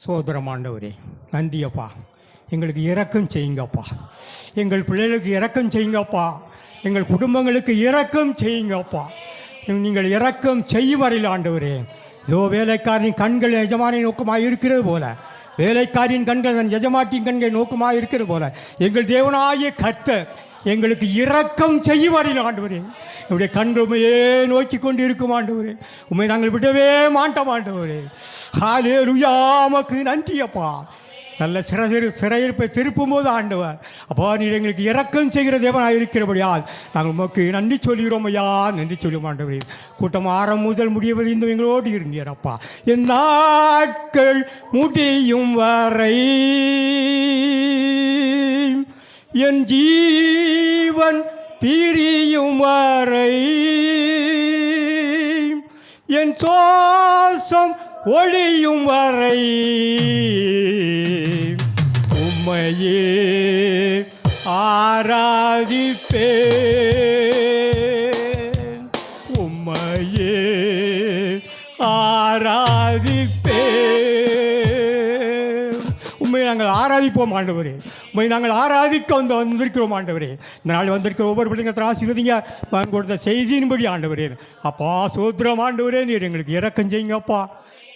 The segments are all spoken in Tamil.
சோதரம் ஆண்டவரே, நன்றி அப்பா. எங்களுக்கு இரக்கம் செய்யுங்கப்பா. எங்கள் பிள்ளைகளுக்கு இரக்கம் செய்யுங்கப்பா. எங்கள் குடும்பங்களுக்கு இரக்கம் செய்யுங்கப்பா. நீங்கள் இரக்கம் செய்யும் வரையில் ஆண்டவரே, இதோ வேலைக்காரின் கண்கள் எஜமானின் நோக்கமாக இருக்கிறது போல, வேலைக்காரின் கண்கள் தன் எஜமாட்டின் கண்கள் நோக்கமாக இருக்கிறது போல, எங்கள் தேவனாகிய கர்த்தர் எங்களுக்கு இரக்கம் செய்யும் வரையில் ஆண்டவரே, என்னுடைய கண்கள் உண்மையே நோக்கி கொண்டு இருக்கும் ஆண்டவரே. உண்மை நாங்கள் விடவே மாட்டோம் ஆண்டவரே. ஹல்லேலூயா, உமக்கு நன்றி அப்பா. நல்ல சிறையிருப்பை திருப்பும் போது ஆண்டவர் அப்பா, நீர் எங்களுக்கு இரக்கம் செய்கிற தேவனாக இருக்கிறபடியால் நாங்கள் உமக்கு நன்றி சொல்கிறோம் ஐயா, நன்றி சொல்லுவோம் ஆண்டவரே. கூட்டம் ஆரம்பம் முதல் முடியவரை இந்த எங்களோடு இருந்தீர் அப்பா. என் நாட்கள் முடியும் வரை என் ஜீவன் பிரியும் வரை என் சுவாசம் ஒளியும் வரை உம்மையே ஆராதிப்பேன், உம்மையே ஆராதிப்பேன். உண்மை நாங்கள் ஆராதிப்போம் ஆண்டவரே. உண்மை நாங்கள் ஆராதிக்க வந்திருக்கிறோம் ஆண்டவரே. இந்த நாள் வந்திருக்கிற ஒவ்வொரு பிள்ளைங்க ஆசீர்வதிங்க. கொடுத்த செய்தியின்படி ஆண்டவரே அப்பா சோத்திரம் ஆண்டவரே, நீர் எங்களுக்கு இரக்கம் செய்யுங்கப்பா.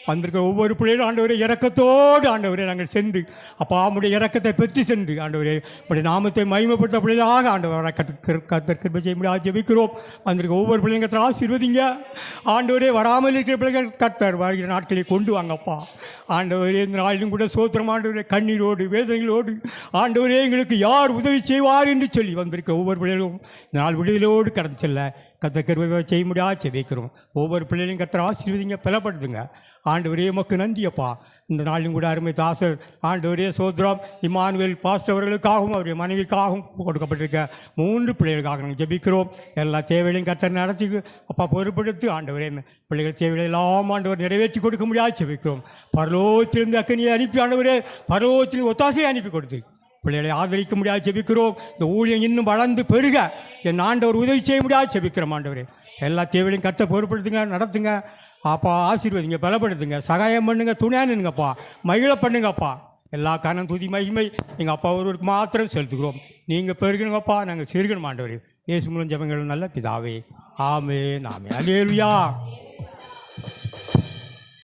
வந்திருக்கிற ஒவ்வொரு பிள்ளைகளும் ஆண்டவரே இரக்கத்தோடு ஆண்டவரே நாங்கள் சென்று அப்பா உடைய இரக்கத்தை பெற்று சென்று ஆண்டவரே உடைய நாமத்தை மகிமைப்பட்ட பிள்ளைகளாக ஆண்டவரை கர்த்தர் கிருபை செய்ய முடியாது ஜெபிக்கிறோம். வந்திருக்க ஒவ்வொரு பிள்ளைங்க ஆசீர்வதிங்க ஆண்டவரே. வராமல் இருக்கிற பிள்ளைகள் கர்த்தர் வருகிற நாட்களை கொண்டு வாங்கப்பா ஆண்டவரே. இந்த நாளிலும் கூட சோத்திரம் ஆண்டவரே, கண்ணீரோடு வேதனைகளோடு ஆண்டவரே எங்களுக்கு யார் உதவி செய்வார் என்று சொல்லி வந்திருக்க ஒவ்வொரு பிள்ளைகளும் இந்த நாள் விடுதலோடு கடந்து செல்ல கர்த்தர் கிருபை செய்ய முடியாது ஜெபிக்கிறோம். ஒவ்வொரு பிள்ளைகளையும் கர்த்தர் ஆசீர்வதிங்க, பலப்படுத்துங்க ஆண்டவரே. உமக்கு நன்றியப்பா. இந்த நாளிலும் கூட அருமை தாசர் ஆண்டவரே சோத்ரம் இமானுவேல் பாஸ்டர் அவர்களுக்காகவும் அவருடைய மனைவிக்காகவும் கொடுக்கப்பட்டிருக்க 3 பிள்ளைகளுக்காக நாங்கள் ஜெபிக்கிறோம். எல்லா தேவைகளையும் கர்த்தர் நடத்தி அப்பா பொறுப்படுத்தி ஆண்டவரே பிள்ளைகள் தேவைகளை எல்லாம் ஆண்டவர் நிறைவேற்றி கொடுக்க முடியாது ஜெபிக்கிறோம். பரலோகத்திலிருந்து அக்கனியை அனுப்பி ஆண்டவரே பரலோகத்தில் ஒத்தாசையை அனுப்பி கொடுத்து பிள்ளைகளை ஆதரிக்க முடியாது ஜெபிக்கிறோம். இந்த ஊழியம் இன்னும் வளர்ந்து பெருக என் ஆண்டவர் உதவி செய்ய முடியாது ஜெபிக்கிறோம் ஆண்டவரே. எல்லா தேவைகளையும் கர்த்தர் பொறுப்படுத்துங்க, நடத்துங்க அப்பா. ஆசீர்வதிங்க, பலப்படுத்துங்க, சகாயம் பண்ணுங்க, துணையானுங்கப்பா, மகிழ பண்ணுங்கப்பா. எல்லா காரணம் துதி மகிமை எங்கள் அப்பா ஒருவருக்கு மாத்திரம் செலுத்துகிறோம். நீங்கள் பெருகணுங்கப்பா, நாங்கள் சிறுகணும் ஆண்டவரே. இயேசு மூலம் ஜெபங்கள் நல்ல பிதாவே, ஆமென் ஆமென். அல்லேலூயா.